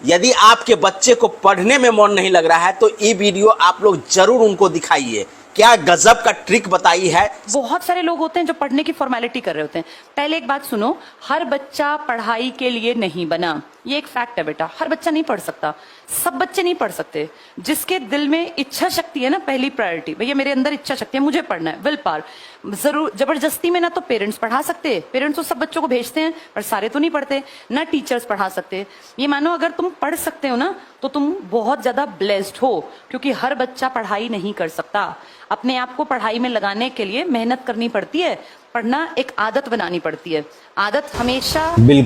यदि आपके बच्चे को पढ़ने में मन नहीं लग रहा है तो ये वीडियो आप लोग जरूर उनको दिखाइए। क्या गजब का ट्रिक बताई है। बहुत सारे लोग होते हैं जो पढ़ने की फॉर्मेलिटी कर रहे होते हैं। पहले एक बात सुनो, हर बच्चा पढ़ाई के लिए नहीं बना, ये एक फैक्ट है बेटा। हर बच्चा नहीं पढ़ सकता, सब बच्चे नहीं पढ़ सकते। जिसके दिल में इच्छा शक्ति है ना, पहली प्रायोरिटी, भैया मेरे अंदर इच्छा शक्ति है, मुझे पढ़ना है, विल पावर। जरूर जबरदस्ती में ना तो पेरेंट्स पढ़ा सकते, पेरेंट्स तो सब बच्चों को भेजते हैं पर सारे तो नहीं पढ़ते, ना टीचर्स पढ़ा सकते। ये मानो अगर तुम पढ़ सकते हो ना तो तुम बहुत ज्यादा ब्लेस्ड हो, क्योंकि हर बच्चा पढ़ाई नहीं कर सकता। अपने आप को पढ़ाई में लगाने के लिए मेहनत करनी पड़ती है, पढ़ना एक आदत बनानी पड़ती है। आदत हमेशा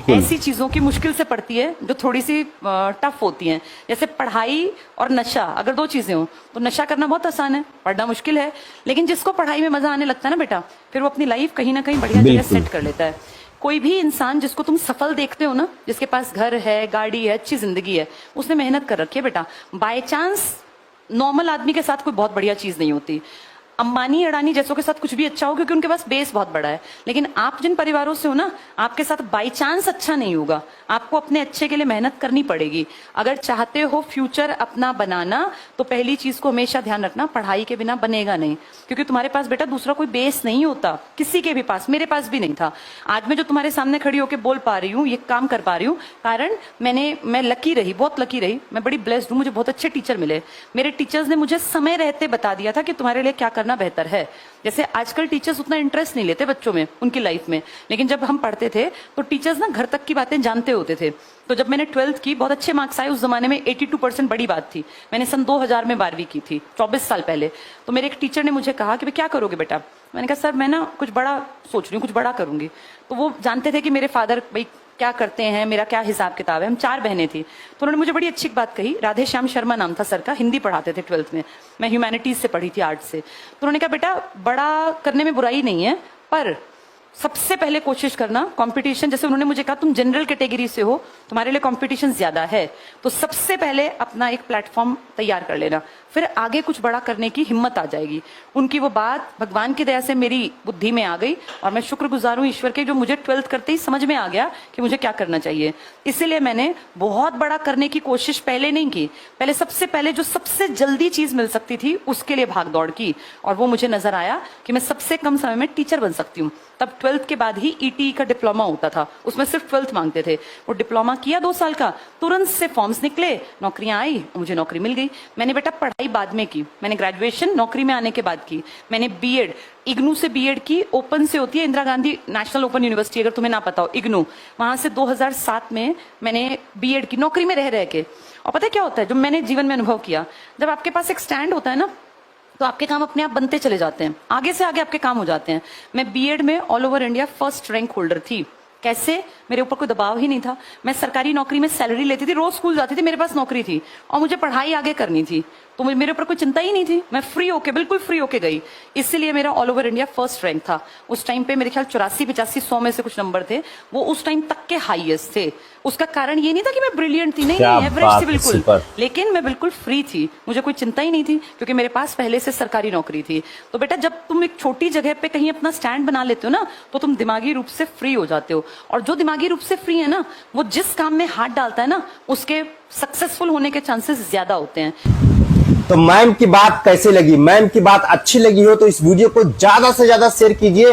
ऐसी चीजों की मुश्किल से पड़ती है जो थोड़ी सी टफ होती हैं। जैसे पढ़ाई और नशा, अगर दो चीजें हो तो नशा करना बहुत आसान है, पढ़ना मुश्किल है। लेकिन जिसको पढ़ाई में मजा आने लगता है ना बेटा, फिर वो अपनी लाइफ कहीं ना कहीं बढ़िया जगह सेट कर लेता है। कोई भी इंसान जिसको तुम सफल देखते हो ना, जिसके पास घर है, गाड़ी है, अच्छी जिंदगी है, उसने मेहनत कर रखी है बेटा। बाय चांस नॉर्मल आदमी के साथ कोई बहुत बढ़िया चीज नहीं होती। अंबानी अडानी जैसों के साथ कुछ भी अच्छा हो क्योंकि उनके पास बेस बहुत बड़ा है। लेकिन आप जिन परिवारों से हो ना, आपके साथ बाई चांस अच्छा नहीं होगा। आपको अपने अच्छे के लिए मेहनत करनी पड़ेगी। अगर चाहते हो फ्यूचर अपना बनाना तो पहली चीज को हमेशा ध्यान रखना, पढ़ाई के बिना बनेगा नहीं। क्योंकि तुम्हारे पास बेटा दूसरा कोई बेस नहीं होता, किसी के भी पास, मेरे पास भी नहीं था। आज मैं जो तुम्हारे सामने खड़ी होकर बोल पा रही हूँ, ये काम कर पा रही हूँ, कारण मैं लकी रही, बहुत लकी रही। मैं बड़ी ब्लेस्ड हूँ, मुझे बहुत अच्छे टीचर मिले। मेरे टीचर्स ने मुझे समय रहते बता दिया था कि तुम्हारे लिए क्या करना बेहतर है। जैसे आजकल टीचर्स उतना इंटरेस्ट नहीं लेते बच्चों में, उनकी लाइफ में, लेकिन जब हम पढ़ते थे तो टीचर्स ना घर तक की बातें जानते होते थे। तो जब मैंने 12th की, बहुत अच्छे मार्क्स आए उस जमाने में, 82% बड़ी बात थी। मैंने सन 2000 में 12वीं की थी, 24 साल पहले। तो मेरे एक टीचर ने मुझे कहा कि क्या करोगे बेटा। मैंने कहा सर मैं ना कुछ बड़ा सोच रही हूँ, कुछ बड़ा करूंगी। तो वो जानते थे कि मेरे फादर भाई क्या करते हैं, मेरा क्या हिसाब किताब है। हम 4 बहनें थी। तो उन्होंने मुझे बड़ी अच्छी बात कही। राधे श्याम शर्मा नाम था सर का, हिंदी पढ़ाते थे 12th में। मैं ह्यूमैनिटीज से पढ़ी थी, आर्ट से। तो उन्होंने कहा बेटा बड़ा करने में बुराई नहीं है, पर सबसे पहले कोशिश करना कंपटीशन, जैसे उन्होंने मुझे कहा तुम जनरल कैटेगरी से हो, तुम्हारे लिए कंपटीशन ज्यादा है, तो सबसे पहले अपना एक प्लेटफॉर्म तैयार कर लेना, फिर आगे कुछ बड़ा करने की हिम्मत आ जाएगी। उनकी वो बात भगवान की दया से मेरी बुद्धि में आ गई और मैं शुक्रगुजार हूं ईश्वर के, जो मुझे 12th करते ही समझ में आ गया कि मुझे क्या करना चाहिए। इसीलिए मैंने बहुत बड़ा करने की कोशिश पहले नहीं की, पहले सबसे पहले जो सबसे जल्दी चीज मिल सकती थी उसके लिए भाग दौड़ की, और वो मुझे नजर आया कि मैं सबसे कम समय में टीचर बन सकती हूँ। तब 12th के बाद ही ईटी का डिप्लोमा होता था, उसमें सिर्फ 12th मांगते थे। वो डिप्लोमा किया 2 साल का, तुरंत से फॉर्म्स निकले, नौकरियां आई, मुझे नौकरी मिल गई। मैंने बेटा पढ़ाई बाद में की, मैंने ग्रेजुएशन नौकरी में आने के बाद की। मैंने बीएड इग्नू से बीएड की, ओपन से होती है, Indira Gandhi national open university, अगर तुम्हें ना पता हो, इग्नू, वहां से 2007 में मैंने बीएड की, नौकरी में रह के। और पता है क्या होता है, जो मैंने जीवन में अनुभव किया, जब आपके पास एक स्टैंड होता है ना, तो आपके काम अपने आप बनते चले जाते हैं, आगे से आगे आपके काम हो जाते हैं। मैं बीएड में all over India first rank holder थी। कैसे? मेरे ऊपर कोई दबाव ही नहीं था। मैं सरकारी नौकरी में सैलरी लेती थी, रोज स्कूल जाती थी, मेरे पास नौकरी थी और मुझे पढ़ाई आगे करनी थी, तो मेरे ऊपर कोई चिंता ही नहीं थी। मैं फ्री होके, बिल्कुल फ्री होके गई, इसीलिए मेरा all over India first rank था। उस टाइम पे मेरे ख्याल 84, 85, 100 में से कुछ नंबर थे, वो उस टाइम तक के हाईएस्ट थे। उसका कारण ये नहीं था कि मैं ब्रिलियंट थी, नहीं, एवरेज थी बिल्कुल, लेकिन मैं बिल्कुल फ्री थी, मुझे कोई चिंता ही नहीं थी, क्योंकि मेरे पास पहले से सरकारी नौकरी थी। तो बेटा जब तुम एक छोटी जगह पे कहीं अपना स्टैंड बना लेते हो ना, तो तुम दिमागी रूप से फ्री हो जाते हो। और जो दिमागी रूप से फ्री है ना, वो जिस काम में हाथ डालता है ना, उसके सक्सेसफुल होने के चांसेस ज्यादा होते हैं। तो मैम की बात कैसे लगी? मैम की बात अच्छी लगी हो तो इस वीडियो को ज्यादा से ज्यादा शेयर कीजिए।